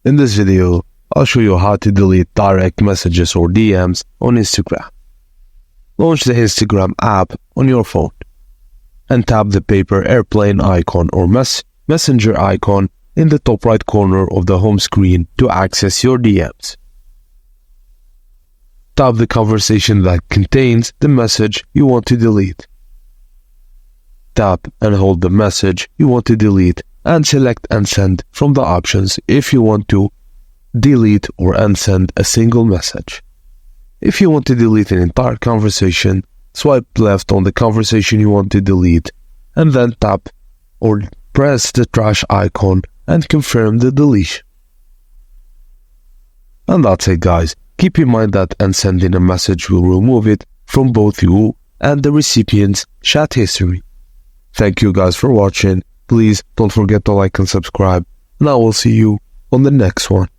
In this video, I'll show you how to delete direct messages or DMs on Instagram. Launch the Instagram app on your phone and tap the paper airplane icon or messenger icon in the top right corner of the home screen to access your DMs. Tap the conversation that contains the message you want to delete. Tap and hold the message you want to delete and select unsend from the options if you want to delete or unsend a single message. If you want to delete an entire conversation, swipe left on the conversation you want to delete and then tap or press the trash icon and confirm the deletion. And that's it, guys. Keep in mind that unsending a message will remove it from both you and the recipient's chat history. Thank you guys for watching. Please don't forget to like and subscribe, and I will see you on the next one.